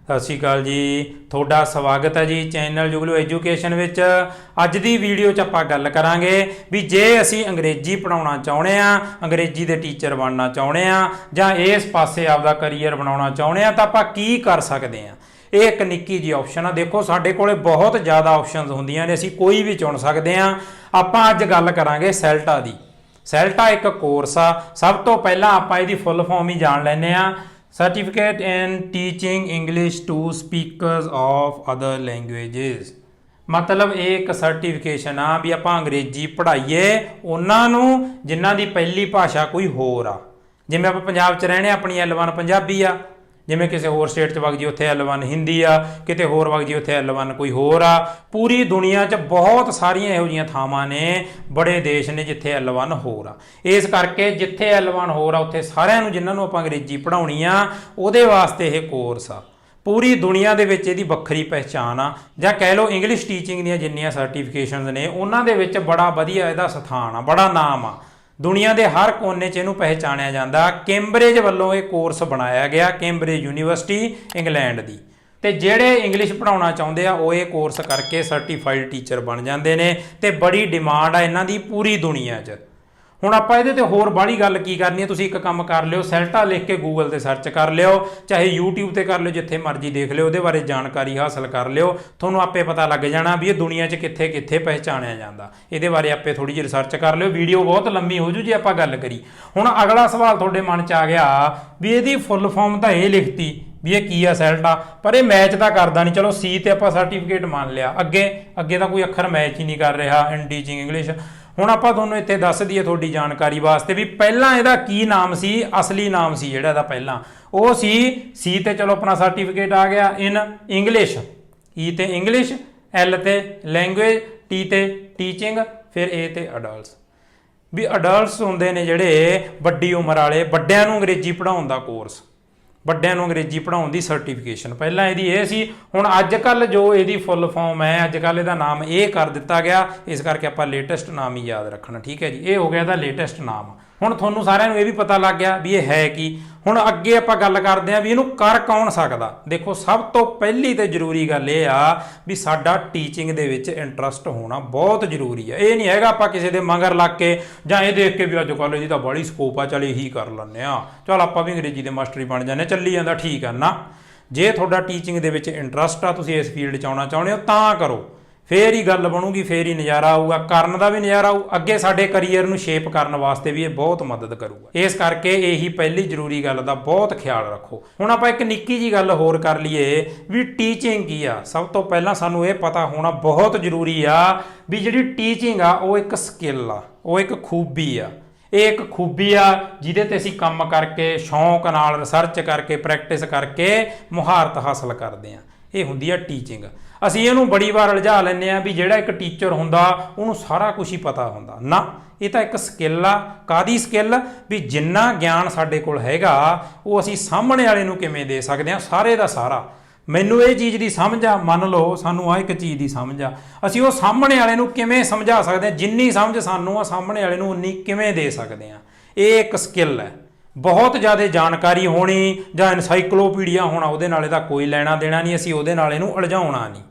सत श्री अकाल जी। थोड़ा स्वागत है जी चैनल जुगलू एजुकेशन विच। अज दी वीडियो च आपां गल करांगे भी जे असी अंग्रेजी पढ़ाउणा चाहुंदे आ, अंग्रेजी दे टीचर बनना चाहुंदे आ जां इस पासे आपदा करियर बनाउणा चाहुंदे आ तां आपां की कर सकदे आ। ਇਹ ਇੱਕ ਨਿੱਕੀ ਜੀ ਆਪਸ਼ਨ ਆ। ਦੇਖੋ ਸਾਡੇ ਕੋਲੇ ਬਹੁਤ ਜ਼ਿਆਦਾ ਆਪਸ਼ਨਸ ਹੁੰਦੀਆਂ ਨੇ, ਅਸੀਂ ਕੋਈ ਵੀ ਚੁਣ ਸਕਦੇ ਆ। ਆਪਾਂ ਅੱਜ ਗੱਲ ਕਰਾਂਗੇ ਸੈਲਟਾ ਦੀ। ਸੈਲਟਾ ਇੱਕ ਕੋਰਸ ਆ। ਸਭ ਤੋਂ ਪਹਿਲਾਂ ਆਪਾਂ ਇਹਦੀ ਫੁੱਲ ਫਾਰਮ ਹੀ ਜਾਣ ਲੈਂਦੇ ਆ। Certificate in teaching English to speakers of other languages. ਮਤਲਬ ਇਹ ਇੱਕ ਸਰਟੀਫਿਕੇਸ਼ਨ ਆ ਵੀ ਆਪਾਂ ਅੰਗਰੇਜ਼ੀ ਪੜ੍ਹਾਈਏ ਉਹਨਾਂ ਨੂੰ ਜਿਨ੍ਹਾਂ ਦੀ ਪਹਿਲੀ ਭਾਸ਼ਾ ਕੋਈ ਹੋਰ ਆ। ਜਿਵੇਂ ਆਪਾਂ ਪੰਜਾਬ 'ਚ ਰਹਿਣੇ, ਆਪਣੀ L1 ਪੰਜਾਬੀ ਆ। ਜਿਵੇਂ ਕਿਸੇ ਹੋਰ ਸਟੇਟ 'ਚ ਵਗ ਜੀ ਉੱਥੇ L1 ਹਿੰਦੀ ਆ, ਕਿਤੇ ਹੋਰ ਵਗ ਜੀ ਉੱਥੇ L1 ਕੋਈ ਹੋਰ ਆ। ਪੂਰੀ ਦੁਨੀਆ 'ਚ ਬਹੁਤ ਸਾਰੀਆਂ ਇਹੋ ਜਿਹੀਆਂ ਥਾਵਾਂ ਨੇ, ਬੜੇ ਦੇਸ਼ ਨੇ ਜਿੱਥੇ L1 ਹੋਰ ਆ। ਇਸ ਕਰਕੇ ਜਿੱਥੇ L1 ਹੋਰ ਆ ਉੱਥੇ ਸਾਰਿਆਂ ਨੂੰ, ਜਿਨ੍ਹਾਂ ਨੂੰ ਆਪਾਂ ਅੰਗਰੇਜ਼ੀ ਪੜ੍ਹਾਉਣੀ ਆ, ਉਹਦੇ ਵਾਸਤੇ ਇਹ ਕੋਰਸ ਆ। ਪੂਰੀ ਦੁਨੀਆ ਦੇ ਵਿੱਚ ਇਹਦੀ ਵੱਖਰੀ ਪਹਿਚਾਣ ਆ, ਜਾਂ ਕਹਿ ਲਓ ਇੰਗਲਿਸ਼ ਟੀਚਿੰਗ ਦੀਆਂ ਜਿੰਨੀਆਂ ਸਰਟੀਫਿਕੇਸ਼ਨਸ ਨੇ ਉਹਨਾਂ ਦੇ ਵਿੱਚ ਬੜਾ ਵਧੀਆ ਇਹਦਾ ਸਥਾਨ ਆ, ਬੜਾ ਨਾਮ ਆ। ਦੁਨੀਆ ਦੇ ਹਰ ਕੋਨੇ 'ਚ ਇਹਨੂੰ ਪਹਿਚਾਣਿਆ ਜਾਂਦਾ। ਕੈਂਬਰਿਜ ਵੱਲੋਂ ਇਹ ਕੋਰਸ ਬਣਾਇਆ ਗਿਆ, ਕੈਂਬਰਿਜ ਯੂਨੀਵਰਸਿਟੀ ਇੰਗਲੈਂਡ ਦੀ। ਤੇ ਜਿਹੜੇ ਇੰਗਲਿਸ਼ ਪੜ੍ਹਾਉਣਾ ਚਾਹੁੰਦੇ ਆ ਉਹ ਇਹ ਕੋਰਸ ਕਰਕੇ ਸਰਟੀਫਾਈਡ ਟੀਚਰ ਬਣ ਜਾਂਦੇ ਨੇ ਤੇ ਬੜੀ ਡਿਮਾਂਡ ਆ ਇਹਨਾਂ ਦੀ ਪੂਰੀ ਦੁਨੀਆ 'ਚ। ਹੁਣ ਆਪਾਂ ਇਹਦੇ ਤੇ ਹੋਰ ਬਾਹਲੀ ਗੱਲ ਕੀ ਕਰਨੀ ਹੈ, ਤੁਸੀਂ ਇੱਕ ਕੰਮ ਕਰ ਲਿਓ, ਸੈਲਟਾ ਲਿਖ ਕੇ ਗੂਗਲ ਤੇ ਸਰਚ ਕਰ ਲਿਓ, ਚਾਹੇ YouTube ਤੇ ਕਰ ਲਿਓ, ਜਿੱਥੇ ਮਰਜ਼ੀ ਦੇਖ ਲਿਓ, ਉਹਦੇ ਬਾਰੇ ਜਾਣਕਾਰੀ ਹਾਸਲ ਕਰ ਲਿਓ। ਤੁਹਾਨੂੰ ਆਪੇ ਪਤਾ ਲੱਗ ਜਾਣਾ ਵੀ ਇਹ ਦੁਨੀਆ 'ਚ ਕਿੱਥੇ ਕਿੱਥੇ ਪਹਿਚਾਣਿਆ ਜਾਂਦਾ। ਇਹਦੇ ਬਾਰੇ ਆਪੇ ਥੋੜੀ ਜਿਹੀ ਰਿਸਰਚ ਕਰ ਲਿਓ। ਵੀਡੀਓ ਬਹੁਤ ਲੰਮੀ ਹੋ ਜੂ ਜੇ ਆਪਾਂ ਗੱਲ ਕਰੀ। ਹੁਣ ਅਗਲਾ ਸਵਾਲ ਤੁਹਾਡੇ ਮਨ 'ਚ ਆ ਗਿਆ ਵੀ ਇਹਦੀ ਫੁੱਲ ਫਾਰਮ ਤਾਂ ਇਹ ਲਿਖਤੀ ਵੀ ਇਹ ਕੀ ਆ ਸੈਲਟਾ, ਪਰ ਇਹ ਮੈਚ ਤਾਂ ਕਰਦਾ ਨਹੀਂ। ਚਲੋ ਸੀ ਤੇ ਆਪਾਂ ਸਰਟੀਫਿਕੇਟ ਮੰਨ ਲਿਆ, ਅੱਗੇ ਤਾਂ ਕੋਈ ਅੱਖਰ ਮੈਚ ਹੀ ਨਹੀਂ ਕਰ ਰਿਹਾ ਇਨ ਟੀਚਿੰਗ ਇੰਗਲਿਸ਼। ਹੁਣ ਆਪਾਂ ਤੁਹਾਨੂੰ ਇੱਥੇ ਦੱਸ ਦਈਏ ਤੁਹਾਡੀ ਜਾਣਕਾਰੀ ਵਾਸਤੇ ਵੀ ਪਹਿਲਾਂ ਇਹਦਾ ਕੀ ਨਾਮ ਸੀ। ਅਸਲੀ ਨਾਮ ਸੀ ਜਿਹੜਾ ਇਹਦਾ ਪਹਿਲਾਂ ਉਹ ਸੀ ਤੇ ਚਲੋ ਆਪਣਾ ਸਰਟੀਫਿਕੇਟ ਆ ਗਿਆ ਇਨ ਇੰਗਲਿਸ਼, ਈ ਤੇ ਇੰਗਲਿਸ਼, ਐਲ ਤੇ ਲੈਂਗੁਏਜ, ਟੀ ਤੇ ਟੀਚਿੰਗ, ਫਿਰ ਏ ਤੇ ਅਡਲਟਸ। ਵੀ ਅਡਲਟਸ ਹੁੰਦੇ ਨੇ ਜਿਹੜੇ ਵੱਡੀ ਉਮਰ ਵਾਲੇ, ਵੱਡਿਆਂ ਨੂੰ ਅੰਗਰੇਜ਼ੀ ਪੜ੍ਹਾਉਣ ਦਾ ਕੋਰਸ, ਵੱਡਿਆਂ ਨੂੰ ਅੰਗਰੇਜ਼ੀ ਪੜ੍ਹਾਉਣ ਦੀ ਸਰਟੀਫਿਕੇਸ਼ਨ ਪਹਿਲਾਂ ਇਹਦੀ ਇਹ ਸੀ। ਹੁਣ ਅੱਜ ਕੱਲ੍ਹ ਜੋ ਇਹਦੀ ਫੁੱਲ ਫਾਰਮ ਹੈ, ਅੱਜ ਕੱਲ੍ਹ ਇਹਦਾ ਨਾਮ ਇਹ ਕਰ ਦਿੱਤਾ ਗਿਆ, ਇਸ ਕਰਕੇ ਆਪਾਂ ਲੇਟੈਸਟ ਨਾਮ ਹੀ ਯਾਦ ਰੱਖਣਾ। ਠੀਕ ਹੈ ਜੀ, ਇਹ ਹੋ ਗਿਆ ਇਹਦਾ ਲੇਟੈਸਟ ਨਾਮ। ਹੁਣ ਤੁਹਾਨੂੰ ਸਾਰਿਆਂ ਨੂੰ ਇਹ ਵੀ ਪਤਾ ਲੱਗ ਗਿਆ ਵੀ ਇਹ ਹੈ ਕੀ। ਹੁਣ ਅੱਗੇ ਆਪਾਂ ਗੱਲ ਕਰਦੇ ਹਾਂ ਵੀ ਇਹਨੂੰ ਕਰ ਕੌਣ ਸਕਦਾ। ਦੇਖੋ ਸਭ ਤੋਂ ਪਹਿਲੀ ਤੇ ਜ਼ਰੂਰੀ ਗੱਲ ਇਹ ਆ ਵੀ ਸਾਡਾ ਟੀਚਿੰਗ ਦੇ ਵਿੱਚ ਇੰਟਰਸਟ ਹੋਣਾ ਬਹੁਤ ਜ਼ਰੂਰੀ ਆ। ਇਹ ਨਹੀਂ ਹੈਗਾ ਆਪਾਂ ਕਿਸੇ ਦੇ ਮਗਰ ਲੱਗ ਕੇ ਜਾਂ ਇਹ ਦੇਖ ਕੇ ਵੀ ਅੱਜ ਕੱਲ੍ਹ ਇਹਦੀ ਤਾਂ ਬੜੀ ਸਕੋਪ ਆ, ਚੱਲ ਇਹੀ ਕਰ ਲੈਂਦੇ ਆ, ਚੱਲ ਆਪਾਂ ਵੀ ਅੰਗਰੇਜ਼ੀ ਦੇ ਮਾਸਟਰ ਹੀ ਬਣ ਜਾਂਦੇ, ਚੱਲੀ ਜਾਂਦਾ, ਠੀਕ ਆ ਨਾ। ਜੇ ਤੁਹਾਡਾ ਟੀਚਿੰਗ ਦੇ ਵਿੱਚ ਇੰਟਰਸਟ ਆ, ਤੁਸੀਂ ਇਸ ਫੀਲਡ 'ਚ ਆਉਣਾ ਚਾਹੁੰਦੇ ਹੋ ਤਾਂ ਕਰੋ, ਫੇਰ ਹੀ ਗੱਲ ਬਣੂਗੀ, ਫੇਰ ਹੀ ਨਜ਼ਾਰਾ ਆਊਗਾ, ਕਰਨ ਦਾ ਵੀ ਨਜ਼ਾਰਾ ਆਊ, ਅੱਗੇ ਸਾਡੇ ਕਰੀਅਰ ਨੂੰ ਸ਼ੇਪ ਕਰਨ ਵਾਸਤੇ ਵੀ ਇਹ ਬਹੁਤ ਮਦਦ ਕਰੂਗਾ। ਇਸ ਕਰਕੇ ਇਹੀ ਪਹਿਲੀ ਜ਼ਰੂਰੀ ਗੱਲ ਦਾ ਬਹੁਤ ਖਿਆਲ ਰੱਖੋ। ਹੁਣ ਆਪਾਂ ਇੱਕ ਨਿੱਕੀ ਜੀ ਗੱਲ ਹੋਰ ਕਰ ਲਈਏ ਵੀ ਟੀਚਿੰਗ ਕੀ ਆ। ਸਭ ਤੋਂ ਪਹਿਲਾਂ ਸਾਨੂੰ ਇਹ ਪਤਾ ਹੋਣਾ ਬਹੁਤ ਜ਼ਰੂਰੀ ਆ ਵੀ ਜਿਹੜੀ ਟੀਚਿੰਗ ਆ ਉਹ ਇੱਕ ਸਕਿੱਲ ਆ, ਉਹ ਇੱਕ ਖੂਬੀ ਆ। ਇਹ ਇੱਕ ਖੂਬੀ ਆ ਜਿਹਦੇ ਤੇ ਅਸੀਂ ਕੰਮ ਕਰਕੇ, ਸ਼ੌਂਕ ਨਾਲ, ਰਿਸਰਚ ਕਰਕੇ, ਪ੍ਰੈਕਟਿਸ ਕਰਕੇ ਮੁਹਾਰਤ ਹਾਸਲ ਕਰਦੇ ਆ। ਇਹ ਹੁੰਦੀ ਆ ਟੀਚਿੰਗ। ਅਸੀਂ ਇਹਨੂੰ ਬੜੀ ਵਾਰ ਉਲਝਾ ਲੈਂਦੇ ਆ ਵੀ ਜਿਹੜਾ ਇੱਕ ਟੀਚਰ ਹੁੰਦਾ ਉਹਨੂੰ ਸਾਰਾ ਕੁਝ ਹੀ ਪਤਾ ਹੁੰਦਾ। ਨਾ, ਇਹ ਤਾਂ ਇੱਕ ਸਕਿੱਲ ਆ। ਕਾਹਦੀ ਸਕਿੱਲ? ਵੀ ਜਿੰਨਾ ਗਿਆਨ ਸਾਡੇ ਕੋਲ ਹੈਗਾ ਉਹ ਅਸੀਂ ਸਾਹਮਣੇ ਵਾਲੇ ਨੂੰ ਕਿਵੇਂ ਦੇ ਸਕਦੇ ਹਾਂ, ਸਾਰੇ ਦਾ ਸਾਰਾ। ਮੈਨੂੰ ਇਹ ਚੀਜ਼ ਦੀ ਸਮਝ ਆ, ਮੰਨ ਲਓ ਸਾਨੂੰ ਆਹ ਇੱਕ ਚੀਜ਼ ਦੀ ਸਮਝ ਆ, ਅਸੀਂ ਉਹ ਸਾਹਮਣੇ ਵਾਲੇ ਨੂੰ ਕਿਵੇਂ ਸਮਝਾ ਸਕਦੇ ਹਾਂ। ਜਿੰਨੀ ਸਮਝ ਸਾਨੂੰ ਆ ਸਾਹਮਣੇ ਵਾਲੇ ਨੂੰ ਉਨੀ ਕਿਵੇਂ ਦੇ ਸਕਦੇ ਹਾਂ। ਇਹ ਇੱਕ ਸਕਿੱਲ ਹੈ। ਬਹੁਤ ਜ਼ਿਆਦਾ ਜਾਣਕਾਰੀ ਹੋਣੀ ਜਾਂ ਇਨਸਾਈਕਲੋਪੀਡੀਆ ਹੋਣਾ ਉਹਦੇ ਨਾਲ ਇਹਦਾ ਕੋਈ ਲੈਣਾ ਦੇਣਾ ਨਹੀਂ। ਅਸੀਂ ਉਹਦੇ ਨਾਲ ਇਹਨੂੰ ਉਲਝਾਉਣਾ ਨਹੀਂ।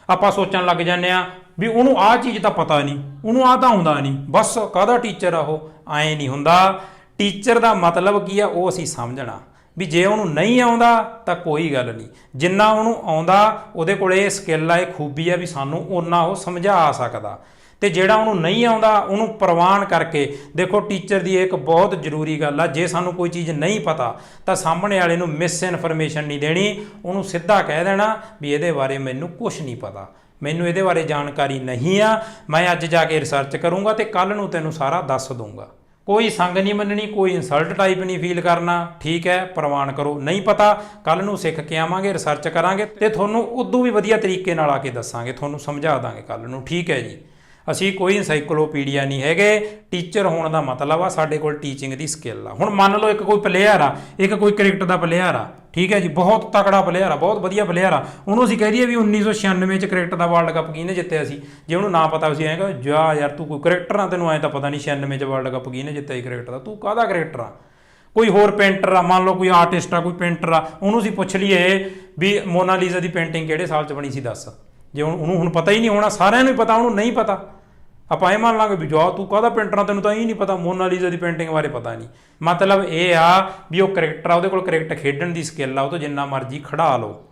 ਆਪਾਂ ਸੋਚਣ ਲੱਗ ਜਾਂਦੇ ਆ ਵੀ ਉਹਨੂੰ ਆਹ ਚੀਜ਼ ਤਾਂ ਪਤਾ ਨਹੀਂ, ਉਹਨੂੰ ਆਹ ਤਾਂ ਆਉਂਦਾ ਨਹੀਂ, ਬਸ ਕਾਹਦਾ ਟੀਚਰ ਆ ਉਹ। ਐਂ ਨਹੀਂ ਹੁੰਦਾ। ਟੀਚਰ ਦਾ ਮਤਲਬ ਕੀ ਆ ਉਹ ਅਸੀਂ ਸਮਝਣਾ ਵੀ ਜੇ ਉਹਨੂੰ ਨਹੀਂ ਆਉਂਦਾ ਤਾਂ ਕੋਈ ਗੱਲ ਨਹੀਂ, ਜਿੰਨਾ ਉਹਨੂੰ ਆਉਂਦਾ ਉਹਦੇ ਕੋਲ ਇਹ ਸਕਿੱਲ ਆ, ਇਹ ਖੂਬੀ ਆ ਵੀ ਸਾਨੂੰ ਓਨਾ ਉਹ ਸਮਝਾ ਸਕਦਾ। ਤੇ ਜਿਹੜਾ ਉਹਨੂੰ ਨਹੀਂ ਆਉਂਦਾ ਉਹਨੂੰ ਪ੍ਰਵਾਨ ਕਰਕੇ ਦੇਖੋ। ਟੀਚਰ ਦੀ ਇੱਕ ਬਹੁਤ ਜ਼ਰੂਰੀ ਗੱਲ ਆ, ਜੇ ਸਾਨੂੰ ਕੋਈ ਚੀਜ਼ ਨਹੀਂ ਪਤਾ ਤਾਂ ਸਾਹਮਣੇ ਵਾਲੇ ਨੂੰ ਮਿਸ ਇਨਫੋਰਮੇਸ਼ਨ ਨਹੀਂ ਦੇਣੀ। ਉਹਨੂੰ ਸਿੱਧਾ ਕਹਿ ਦੇਣਾ ਵੀ ਇਹਦੇ ਬਾਰੇ ਮੈਨੂੰ ਕੁਛ ਨਹੀਂ ਪਤਾ, ਮੈਨੂੰ ਇਹਦੇ ਬਾਰੇ ਜਾਣਕਾਰੀ ਨਹੀਂ ਆ, ਮੈਂ ਅੱਜ ਜਾ ਕੇ ਰਿਸਰਚ ਕਰੂੰਗਾ ਤੇ ਕੱਲ੍ਹ ਨੂੰ ਤੈਨੂੰ ਸਾਰਾ ਦੱਸ ਦੂੰਗਾ। ਕੋਈ ਸੰਗ ਨਹੀਂ ਮੰਨਣੀ, ਕੋਈ ਇਨਸਲਟ ਟਾਈਪ ਨਹੀਂ ਫੀਲ ਕਰਨਾ। ਠੀਕ ਹੈ, ਪ੍ਰਵਾਨ ਕਰੋ। ਨਹੀਂ ਪਤਾ, ਕੱਲ੍ਹ ਨੂੰ ਸਿੱਖ ਕੇ ਆਵਾਂਗੇ, ਰਿਸਰਚ ਕਰਾਂਗੇ ਤੇ ਤੁਹਾਨੂੰ ਉਦੋਂ ਵੀ ਵਧੀਆ ਤਰੀਕੇ ਨਾਲ ਆ ਕੇ ਦੱਸਾਂਗੇ, ਤੁਹਾਨੂੰ ਸਮਝਾ ਦਾਂਗੇ ਕੱਲ੍ਹ ਨੂੰ। ਠੀਕ ਹੈ ਜੀ, ਅਸੀਂ ਕੋਈ ਇਨਸਾਈਕਲੋਪੀਡੀਆ ਨਹੀਂ ਹੈਗੇ। ਟੀਚਰ ਹੋਣ ਦਾ ਮਤਲਬ ਆ ਸਾਡੇ ਕੋਲ ਟੀਚਿੰਗ ਦੀ ਸਕਿੱਲ ਆ। ਹੁਣ ਮੰਨ ਲਓ ਇੱਕ ਕੋਈ ਪਲੇਅਰ ਆ, ਇੱਕ ਕੋਈ ਕ੍ਰਿਕਟ ਦਾ ਪਲੇਅਰ ਆ, ਠੀਕ ਹੈ ਜੀ, ਬਹੁਤ ਤਕੜਾ ਪਲੇਅਰ ਆ, ਬਹੁਤ ਵਧੀਆ ਪਲੇਅਰ ਆ। ਉਹਨੂੰ ਅਸੀਂ ਕਹਿ ਦਈਏ ਵੀ 1996 'ਚ ਕ੍ਰਿਕਟ ਦਾ ਵਰਲਡ ਕੱਪ ਕਿਹਨੇ ਜਿੱਤਿਆ ਸੀ। ਜੇ ਉਹਨੂੰ ਨਾ ਪਤਾ ਅਸੀਂ ਐਂ ਕਹੋ ਜਾ ਯਾਰ ਤੂੰ ਕੋਈ ਕ੍ਰਿਕਟਰ ਆ, ਤੈਨੂੰ ਐਂ ਤਾਂ ਪਤਾ ਨਹੀਂ 96 'ਚ ਵਰਲਡ ਕੱਪ ਕਿਹਨੇ ਜਿੱਤਿਆ ਸੀ ਕ੍ਰਿਕਟ ਦਾ, ਤੂੰ ਕਾਹਦਾ ਕ੍ਰਿਕਟਰ ਆ। ਕੋਈ ਹੋਰ ਪੇਂਟਰ ਆ, ਮੰਨ ਲਓ ਕੋਈ ਆਰਟਿਸਟ ਆ, ਕੋਈ ਪੇਂਟਰ ਆ, ਉਹਨੂੰ ਅਸੀਂ ਪੁੱਛ ਲਈਏ ਵੀ ਮੋਨਾਲੀਜ਼ਾ ਦੀ ਪੇਂਟਿੰਗ ਕਿਹੜੇ ਸਾਲ 'ਚ ਬਣੀ ਸੀ ਦੱਸ, ਜੇ ਉਹਨੂੰ ਹੁਣ ਪਤਾ ਹੀ ਨਹੀਂ ਹੋਣਾ, ਸਾਰਿਆਂ ਨੂੰ ਹੀ ਪਤਾ, ਉਹਨੂੰ ਨਹੀਂ ਪਤਾ, ਆਪਾਂ ਇਹ ਮੰਨ ਲਾਂਗੇ ਵੀ ਜਾ ਤੂੰ ਕਾਹਦਾ ਪੇਂਟਰ ਆ, ਤੈਨੂੰ ਤਾਂ ਇਹ ਨਹੀਂ ਪਤਾ, ਮੋਨਾਲੀਜ਼ਾ ਦੀ ਪੇਂਟਿੰਗ ਬਾਰੇ ਪਤਾ ਨਹੀਂ। ਮਤਲਬ ਇਹ ਆ ਵੀ ਉਹ ਕ੍ਰਿਕਟਰ ਆ, ਉਹਦੇ ਕੋਲ ਕ੍ਰਿਕਟ ਖੇਡਣ ਦੀ ਸਕਿੱਲ ਆ, ਉਹ ਤੋਂ ਜਿੰਨਾ ਮਰਜ਼ੀ ਖੜਾ ਲਓ,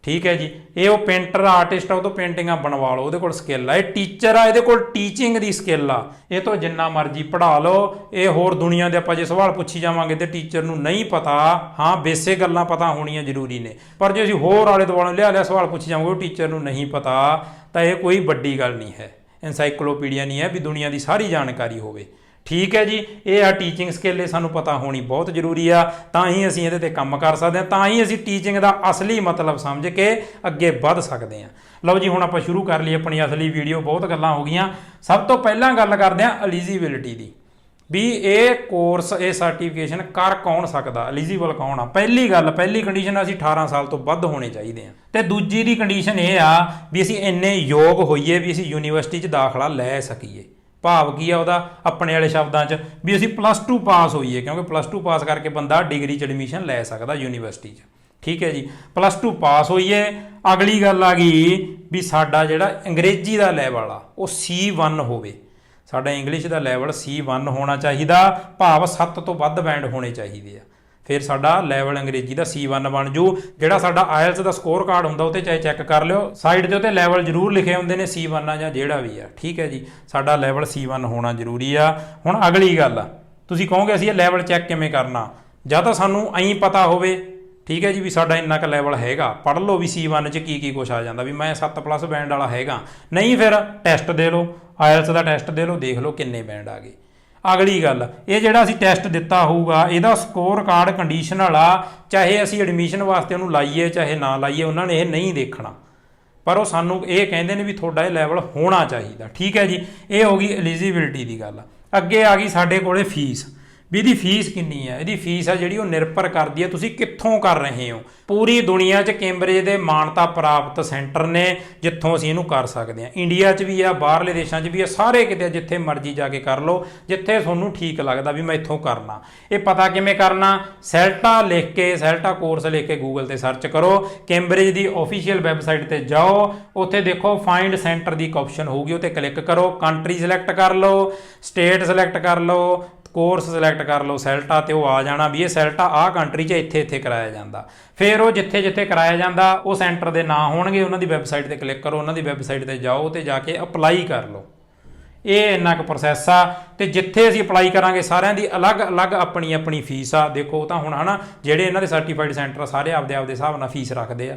ਠੀਕ ਹੈ ਜੀ। ਇਹ ਉਹ ਪੇਂਟਰ ਆਰਟਿਸਟ ਆ, ਉਹ ਤੋਂ ਪੇਂਟਿੰਗਾਂ ਬਣਵਾ ਲਓ, ਉਹਦੇ ਕੋਲ ਸਕਿੱਲ ਆ। ਇਹ ਟੀਚਰ ਆ, ਇਹਦੇ ਕੋਲ ਟੀਚਿੰਗ ਦੀ ਸਕਿੱਲ ਆ, ਇਹ ਤੋਂ ਜਿੰਨਾ ਮਰਜ਼ੀ ਪੜ੍ਹਾ ਲਓ। ਇਹ ਹੋਰ ਦੁਨੀਆ ਦੇ ਆਪਾਂ ਜੇ ਸਵਾਲ ਪੁੱਛੀ ਜਾਵਾਂਗੇ ਤੇ ਟੀਚਰ ਨੂੰ ਨਹੀਂ ਪਤਾ, ਹਾਂ ਬੇਸਿਕ ਗੱਲਾਂ ਪਤਾ ਹੋਣੀਆਂ ਜ਼ਰੂਰੀ ਨੇ, ਪਰ ਜੇ ਅਸੀਂ ਹੋਰ ਆਲੇ ਦੁਆਲੇ ਲਿਆ ਸਵਾਲ ਪੁੱਛੀ ਜਾਵਾਂਗੇ ਉਹ ਟੀਚਰ ਨੂੰ ਨਹੀਂ ਪਤਾ, ਤਾਂ ਇਹ ਕੋਈ ਵੱਡੀ ਗੱਲ ਨਹੀਂ ਹੈ, ਐਨਸਾਈਕਲੋਪੀਡੀਆ ਨਹੀਂ ਹੈ ਵੀ ਦੁਨੀਆ ਦੀ ਸਾਰੀ ਜਾਣਕਾਰੀ ਹੋਵੇ, ਠੀਕ ਹੈ ਜੀ। ਇਹ ਆ ਟੀਚਿੰਗ ਸਕਿੱਲ, ਇਹ ਸਾਨੂੰ ਪਤਾ ਹੋਣੀ ਬਹੁਤ ਜ਼ਰੂਰੀ ਆ, ਤਾਂ ਹੀ ਅਸੀਂ ਇਹਦੇ ਤੇ ਕੰਮ ਕਰ ਸਕਦੇ ਹਾਂ, ਤਾਂ ਹੀ ਅਸੀਂ ਟੀਚਿੰਗ ਦਾ ਅਸਲੀ ਮਤਲਬ ਸਮਝ ਕੇ ਅੱਗੇ ਵੱਧ ਸਕਦੇ ਹਾਂ। ਲਓ ਜੀ, ਹੁਣ ਆਪਾਂ ਸ਼ੁਰੂ ਕਰ ਲਈ ਆਪਣੀ ਅਸਲੀ ਵੀਡੀਓ, ਬਹੁਤ ਗੱਲਾਂ ਹੋ ਗਈਆਂ। ਸਭ ਤੋਂ ਪਹਿਲਾਂ ਗੱਲ ਕਰਦੇ ਹਾਂ ਐਲੀਜੀਬਿਲਿਟੀ ਦੀ, ਵੀ ਇਹ ਕੋਰਸ, ਇਹ ਸਰਟੀਫਿਕੇਸ਼ਨ ਕਰ ਕੌਣ ਸਕਦਾ, ਐਲੀਜੀਬਲ ਕੌਣ ਆ। ਪਹਿਲੀ ਗੱਲ, ਪਹਿਲੀ ਕੰਡੀਸ਼ਨ, ਅਸੀਂ 18 ਸਾਲ ਤੋਂ ਵੱਧ ਹੋਣੇ ਚਾਹੀਦੇ ਆ, ਤੇ ਦੂਜੀ ਦੀ ਕੰਡੀਸ਼ਨ ਇਹ ਆ ਵੀ ਅਸੀਂ ਇੰਨੇ ਯੋਗ ਹੋਈਏ ਵੀ ਅਸੀਂ ਯੂਨੀਵਰਸਿਟੀ 'ਚ ਦਾਖਲਾ ਲੈ ਸਕੀਏ। ਭਾਵ ਕੀ ਆ ਉਹਦਾ, ਆਪਣੇ ਵਾਲੇ ਸ਼ਬਦਾਂ 'ਚ ਵੀ ਅਸੀਂ +2 ਪਾਸ ਹੋਈਏ, ਕਿਉਂਕਿ +2 ਪਾਸ ਕਰਕੇ ਬੰਦਾ ਡਿਗਰੀ 'ਚ ਐਡਮਿਸ਼ਨ ਲੈ ਸਕਦਾ ਯੂਨੀਵਰਸਿਟੀ 'ਚ, ਠੀਕ ਹੈ ਜੀ। +2 ਪਾਸ ਹੋਈਏ। ਅਗਲੀ ਗੱਲ ਆ ਗਈ ਵੀ ਸਾਡਾ ਜਿਹੜਾ ਅੰਗਰੇਜ਼ੀ ਦਾ ਲੈਵਲ ਆ ਉਹ C1 ਹੋਵੇ, ਸਾਡਾ ਇੰਗਲਿਸ਼ ਦਾ ਲੈਵਲ C1 ਹੋਣਾ ਚਾਹੀਦਾ, ਭਾਵ 7 ਤੋਂ ਵੱਧ ਬੈਂਡ ਹੋਣੇ ਚਾਹੀਦੇ ਆ, ਫਿਰ ਸਾਡਾ ਲੈਵਲ ਅੰਗਰੇਜ਼ੀ ਦਾ C1 ਬਣ ਜੂ। ਜਿਹੜਾ ਸਾਡਾ ਆਇਲਸ ਦਾ ਸਕੋਰ ਕਾਰਡ ਹੁੰਦਾ ਉਹ ਤੇ ਚਾਹੇ ਚੈੱਕ ਕਰ ਲਿਓ, ਸਾਈਡ ਦੇ ਉੱਤੇ ਲੈਵਲ ਜ਼ਰੂਰ ਲਿਖੇ ਹੁੰਦੇ ਨੇ, C1 ਆ ਜਾਂ ਜਿਹੜਾ ਵੀ ਆ, ਠੀਕ ਹੈ ਜੀ। ਸਾਡਾ ਲੈਵਲ C1 ਹੋਣਾ ਜ਼ਰੂਰੀ ਆ। ਹੁਣ ਅਗਲੀ ਗੱਲ, ਤੁਸੀਂ ਕਹੋਗੇ ਅਸੀਂ ਇਹ ਲੈਵਲ ਚੈੱਕ ਕਿਵੇਂ ਕਰਨਾ, ਜਾਂ ਤਾਂ ਸਾਨੂੰ ਐਂ ਪਤਾ ਹੋਵੇ, ਠੀਕ ਹੈ ਜੀ, ਵੀ ਸਾਡਾ ਇੰਨਾ ਕੁ ਲੈਵਲ ਹੈਗਾ, ਪੜ੍ਹ ਲਓ ਵੀ C1 'ਚ ਕੀ ਕੁਛ ਆ ਜਾਂਦਾ, ਵੀ ਮੈਂ 7+ ਬੈਂਡ ਵਾਲਾ ਹੈਗਾ। ਨਹੀਂ ਫਿਰ ਟੈਸਟ ਦੇ ਲਓ, ਆਇਲਸ ਦਾ ਟੈਸਟ ਦੇ ਲਓ, ਦੇਖ ਲਓ ਕਿੰਨੇ ਬੈਂਡ ਆ ਗਏ। ਅਗਲੀ ਗੱਲ, ਇਹ ਜਿਹੜਾ ਅਸੀਂ ਟੈਸਟ ਦਿੱਤਾ ਹੋਊਗਾ ਇਹਦਾ ਸਕੋਰ ਕਾਰਡ ਕੰਡੀਸ਼ਨਲ ਆ, ਚਾਹੇ ਅਸੀਂ ਐਡਮਿਸ਼ਨ ਵਾਸਤੇ ਉਹਨੂੰ ਲਾਈਏ ਚਾਹੇ ਨਾ ਲਾਈਏ, ਉਹਨਾਂ ਨੇ ਇਹ ਨਹੀਂ ਦੇਖਣਾ, ਪਰ ਉਹ ਸਾਨੂੰ ਇਹ ਕਹਿੰਦੇ ਨੇ ਵੀ ਤੁਹਾਡਾ ਇਹ ਲੈਵਲ ਹੋਣਾ ਚਾਹੀਦਾ, ਠੀਕ ਹੈ ਜੀ। ਇਹ ਹੋ ਗਈ ਐਲੀਜੀਬਿਲਿਟੀ ਦੀ ਗੱਲ। ਅੱਗੇ ਆ ਗਈ ਸਾਡੇ ਕੋਲੇ ਫੀਸ, ਵੀ ਇਹਦੀ ਫੀਸ ਕਿੰਨੀ ਹੈ। ਇਹਦੀ ਫੀਸ ਆ ਜਿਹੜੀ ਉਹ ਨਿਰਭਰ ਕਰਦੀ ਹੈ ਤੁਸੀਂ ਕਿੱਥੋਂ ਕਰ ਰਹੇ ਹੋ। ਪੂਰੀ ਦੁਨੀਆ 'ਚ ਕੈਂਬਰਿਜ ਦੇ ਮਾਨਤਾ ਪ੍ਰਾਪਤ ਸੈਂਟਰ ਨੇ ਜਿੱਥੋਂ ਅਸੀਂ ਇਹਨੂੰ ਕਰ ਸਕਦੇ ਹਾਂ। ਇੰਡੀਆ 'ਚ ਵੀ ਆ, ਬਾਹਰਲੇ ਦੇਸ਼ਾਂ 'ਚ ਵੀ ਆ, ਸਾਰੇ ਕਿਤੇ ਜਿੱਥੇ ਮਰਜ਼ੀ ਜਾ ਕੇ ਕਰ ਲਓ, ਜਿੱਥੇ ਤੁਹਾਨੂੰ ਠੀਕ ਲੱਗਦਾ ਵੀ ਮੈਂ ਇੱਥੋਂ ਕਰਨਾ। ਇਹ ਪਤਾ ਕਿਵੇਂ ਕਰਨਾ, ਸੈਲਟਾ ਲਿਖ ਕੇ, ਸੈਲਟਾ ਕੋਰਸ ਲਿਖ ਕੇ ਗੂਗਲ ਤੇ ਸਰਚ ਕਰੋ, ਕੈਂਬਰਿਜ ਦੀ ਆਫੀਸ਼ੀਅਲ ਵੈਬਸਾਈਟ ਤੇ ਜਾਓ, ਉੱਥੇ ਦੇਖੋ ਫਾਈਂਡ ਸੈਂਟਰ ਦੀ ਇੱਕ ਆਪਸ਼ਨ ਹੋਊਗੀ, ਉੱਤੇ ਕਲਿੱਕ ਕਰੋ, ਕੰਟਰੀ ਸਿਲੈਕਟ ਕਰ ਲਓ, ਸਟੇਟ ਸਿਲੈਕਟ ਕਰ ਲਓ, ਕੋਰਸ ਸਿਲੈਕਟ ਕਰ ਲਓ ਸੈਲਟਾ, ਤੇ ਉਹ ਆ ਜਾਣਾ ਵੀ ਇਹ ਸੈਲਟਾ ਆਹ ਕੰਟਰੀ 'ਚ ਇੱਥੇ ਕਰਾਇਆ ਜਾਂਦਾ। ਫਿਰ ਉਹ ਜਿੱਥੇ ਕਰਾਇਆ ਜਾਂਦਾ ਉਹ ਸੈਂਟਰ ਦੇ ਨਾਂ ਹੋਣਗੇ, ਉਹਨਾਂ ਦੀ ਵੈਬਸਾਈਟ ਤੇ ਕਲਿੱਕ ਕਰੋ, ਉਹਨਾਂ ਦੀ ਵੈਬਸਾਈਟ ਤੇ ਜਾਓ ਤੇ ਜਾ ਕੇ ਅਪਲਾਈ ਕਰ ਲਓ। ਇਹ ਇੰਨਾ ਕੁ ਪ੍ਰੋਸੈਸ ਆ। ਤੇ ਜਿੱਥੇ ਅਸੀਂ ਅਪਲਾਈ ਕਰਾਂਗੇ ਸਾਰਿਆਂ ਦੀ ਅਲੱਗ ਆਪਣੀ ਫੀਸ ਆ। ਦੇਖੋ ਤਾਂ ਹੁਣ ਹਨਾ, ਜਿਹੜੇ ਇਹਨਾਂ ਦੇ ਸਰਟੀਫਾਈਡ ਸੈਂਟਰ ਆ ਸਾਰੇ ਆਪਦੇ ਹਿਸਾਬ ਨਾਲ ਫੀਸ ਰੱਖਦੇ ਆ।